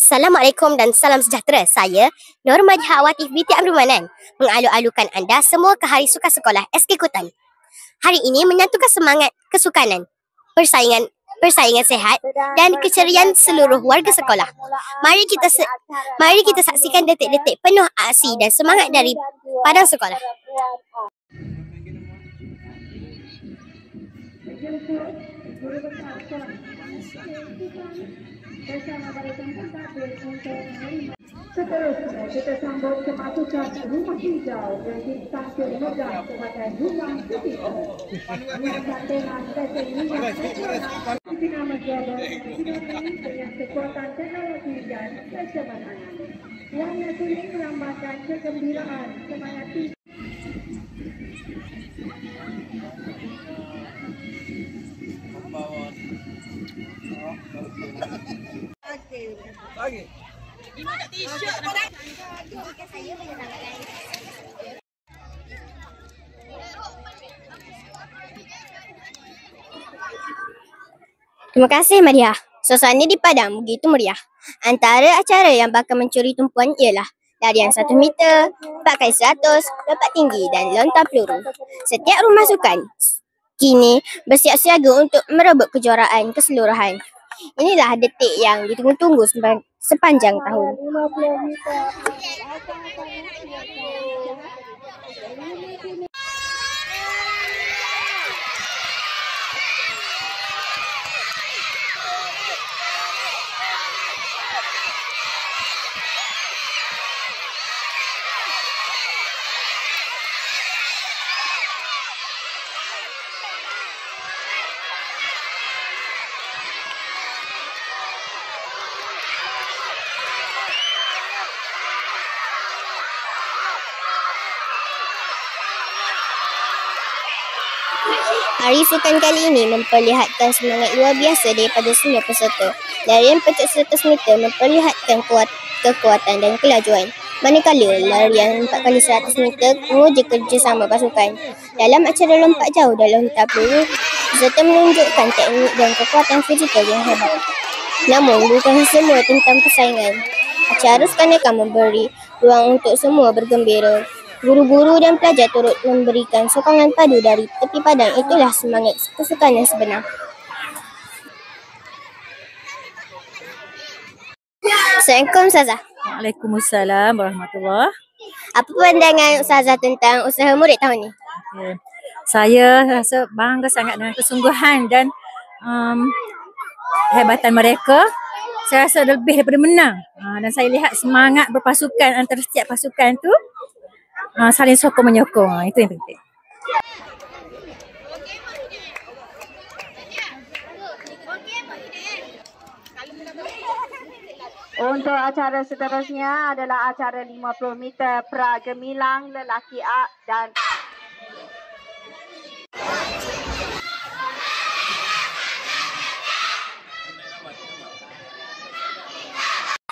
Assalamualaikum dan salam sejahtera. Saya Nur Majha Awatif binti Abdul Manan mengalu-alukan anda semua ke Hari Suka Sekolah SK Kutan. Hari ini menyatukan semangat kesukanan, persaingan sehat dan keceriaan seluruh warga sekolah. Mari kita saksikan detik-detik penuh aksi dan semangat dari padang sekolah. Seterusnya kita sambut kemasukan rumah hijau yang ditampil megah kepada rumah ketiga. Dengan kekuatan teknologi dan kecepatan warna kuning melambangkan kegembiraan, semangat tinggi. Lagi. Terima kasih Maria. Suasana di Padang begitu meriah. Antara acara yang bakal mencuri tumpuan ialah larian 1 meter, 4x100, lompat tinggi dan lontar peluru. Setiap rumah sukan kini bersiap siaga untuk merebut kejuaraan keseluruhan. Inilah detik yang ditunggu-tunggu sepanjang tahun. Hari Sukan kali ini memperlihatkan semangat luar biasa daripada semua peserta. Larian pecut 100 meter memperlihatkan kekuatan dan kelajuan. Manakala larian 4x100 meter menguji kerjasama pasukan. Dalam acara lompat jauh dan lontar peluru, peserta menunjukkan teknik dan kekuatan fizikal yang hebat. Namun bukan semua tentang persaingan. Acara sukan akan memberi ruang untuk semua bergembira. Guru-guru dan pelajar turut memberikan sokongan padu dari tepi padang. Itulah semangat kesukan yang sebenar. Assalamualaikum Ustazah. Waalaikumsalam warahmatullahi. Apa pandangan Ustazah tentang usaha murid tahun ini? Okay. Saya rasa bangga sangat dengan kesungguhan dan kehebatan mereka. Saya rasa lebih daripada menang. Dan saya lihat semangat berpasukan antara setiap pasukan tu saling sokong menyokong. Itu yang penting. Untuk acara seterusnya adalah acara 50 meter pra-gemilang lelaki A dan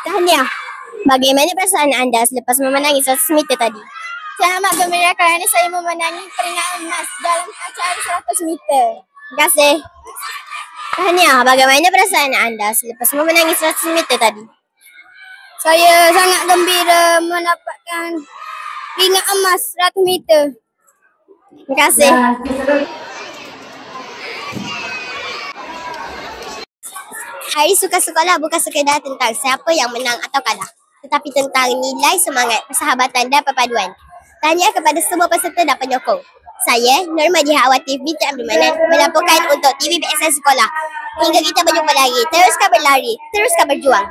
Tahniah. Bagaimana perasaan anda selepas memenangi 100 meter tadi? Saya amat gembira kerana saya memenangi peringkat emas dalam acara 100 meter. Terima kasih. Tahniah. Bagaimana perasaan anda selepas memenangi 100 meter tadi? Saya sangat gembira mendapatkan peringkat emas 100 meter. Terima kasih. Hari Suka Sekolah bukan sekadar tentang siapa yang menang atau kalah, tetapi tentang nilai semangat, persahabatan dan perpaduan. Tahniah kepada semua peserta dan penyokong. Saya, Nur Majha Awatif binti Abdul Manan, melaporkan untuk TV BSN Sekolah. Hingga kita berjumpa lagi, teruskan berlari, teruskan berjuang.